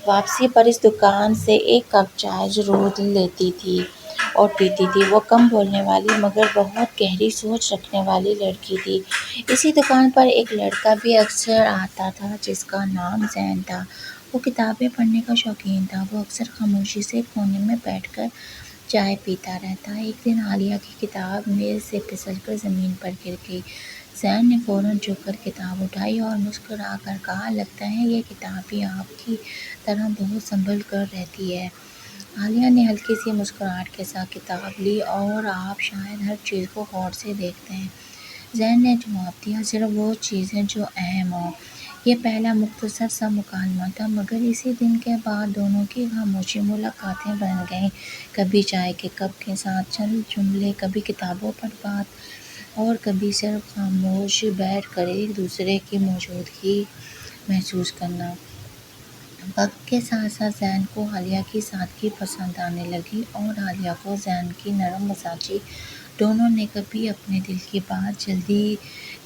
واپسی پر اس دکان سے ایک کپ چائے ضرور لیتی تھی اور پیتی تھی۔ وہ کم بولنے والی مگر بہت گہری سوچ رکھنے والی لڑکی تھی۔ اسی دکان پر ایک لڑکا بھی اکثر آتا تھا جس کا نام زین تھا۔ وہ کتابیں پڑھنے کا شوقین تھا۔ وہ اکثر خاموشی سے کونے میں بیٹھ کر چائے پیتا رہتا۔ ایک دن عالیہ کی کتاب میز سے پھسل کر زمین پر گر گئی۔ زین نے فوراً جھک کر کتاب اٹھائی اور مسکرا کر کہا، "لگتا ہے یہ کتاب بھی آپ کی طرح بہت سنبھل کر رہتی ہے۔" عالیہ نے ہلکی سی مسکراہٹ کے ساتھ کتاب لی، "اور آپ شاید ہر چیز کو غور سے دیکھتے ہیں۔" زین نے جواب دیا، "صرف وہ چیزیں جو اہم ہوں۔" یہ پہلا مختصر سا مکالمہ تھا، مگر اسی دن کے بعد دونوں کی خاموشی ملاقاتیں بن گئیں۔ کبھی چائے کے کپ کے ساتھ چند جملے، کبھی کتابوں پر بات، اور کبھی صرف خاموش بیٹھ کر ایک دوسرے کی موجودگی محسوس کرنا۔ وقت کے ساتھ ساتھ زین کو عالیہ کی سادگی پسند آنے لگی اور عالیہ کو زین کی نرم مزاجی۔ دونوں نے کبھی اپنے دل کی بات جلدی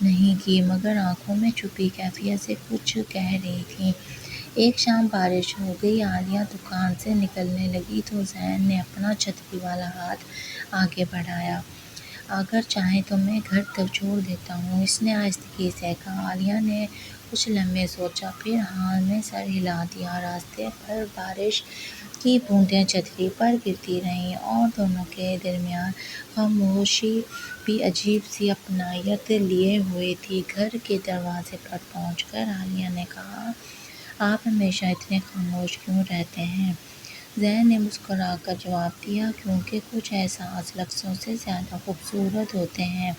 نہیں کی، مگر آنکھوں میں چھپی کیفیت سے کچھ کہہ رہی تھیں۔ ایک شام بارش ہو گئی۔ عالیہ دکان سے نکلنے لگی تو زین نے اپنا چھتری والا ہاتھ آگے بڑھایا۔ "اگر چاہیں تو میں گھر تک چھوڑ دیتا ہوں۔" اس نے آہستگی سے کہا۔ عالیہ نے کچھ لمحے سوچا، پھر ہاں میں سر ہلا دیا۔ راستے بھر بارش کی بوندیں چھتری پر گرتی رہیں اور دونوں کے درمیان خاموشی بھی عجیب سی اپنائیت لیے ہوئے تھی۔ گھر کے دروازے پر پہنچ کر عالیہ نے کہا، "آپ ہمیشہ اتنے خاموش کیوں رہتے ہیں؟" زین نے مسکرا کر جواب دیا، "کیونکہ کچھ احساس لفظوں سے زیادہ خوبصورت ہوتے ہیں۔"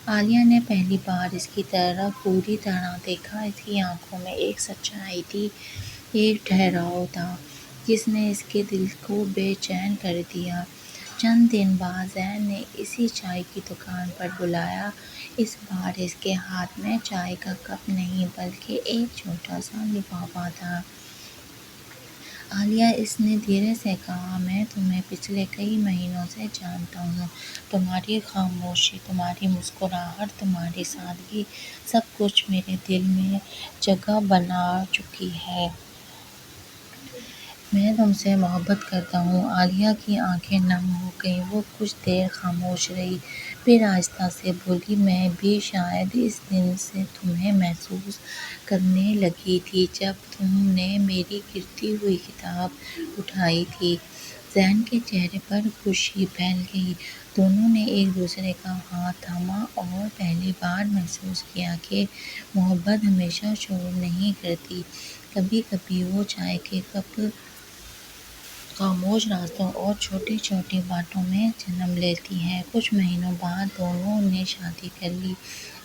عالیہ نے پہلی بار اس کی طرف پوری طرح دیکھا۔ اس کی آنکھوں میں ایک سچائی تھی، ایک ٹھہراؤ تھا جس نے اس کے دل کو بے چین کر دیا۔ چند دن بعد زین نے اسی چائے کی دکان پر بلایا۔ اس بار اس کے ہاتھ میں چائے کا کپ نہیں بلکہ ایک چھوٹا سا لفافہ تھا۔ "عالیہ" اس نے دھیرے سے کہا، "میں تمہیں پچھلے کئی مہینوں سے جانتا ہوں۔ تمہاری خاموشی، تمہاری مسکراہٹ، تمہاری سادگی، سب کچھ میرے دل میں جگہ بنا چکی ہے۔ میں تم سے محبت کرتا ہوں۔" عالیہ کی آنکھیں نم ہو گئیں۔ وہ کچھ دیر خاموش رہی، پھر آہستہ سے بولی، "میں بھی شاید اس دن سے تمہیں محسوس کرنے لگی تھی جب تم نے میری گرتی ہوئی کتاب اٹھائی تھی۔" زین کے چہرے پر خوشی پھیل گئی۔ دونوں نے ایک دوسرے کا ہاتھ تھاما اور پہلی بار محسوس کیا کہ محبت ہمیشہ شور نہیں کرتی، کبھی کبھی وہ چائے کے کپ، خاموش راستوں اور چھوٹی چھوٹی باتوں میں جنم لیتی ہے۔ کچھ مہینوں بعد دونوں نے شادی کر لی۔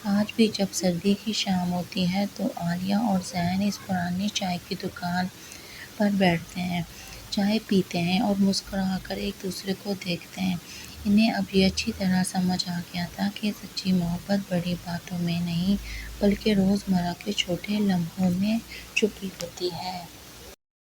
آج بھی جب سردی کی شام ہوتی ہے تو عالیہ اور زین اس پرانی چائے کی دکان پر بیٹھتے ہیں، چائے پیتے ہیں اور مسکرا کر ایک دوسرے کو دیکھتے ہیں۔ انہیں اب یہ اچھی طرح سمجھ آ گیا تھا کہ سچی محبت بڑی باتوں میں نہیں بلکہ روزمرہ کے چھوٹے لمحوں میں چھپی ہوتی ہے۔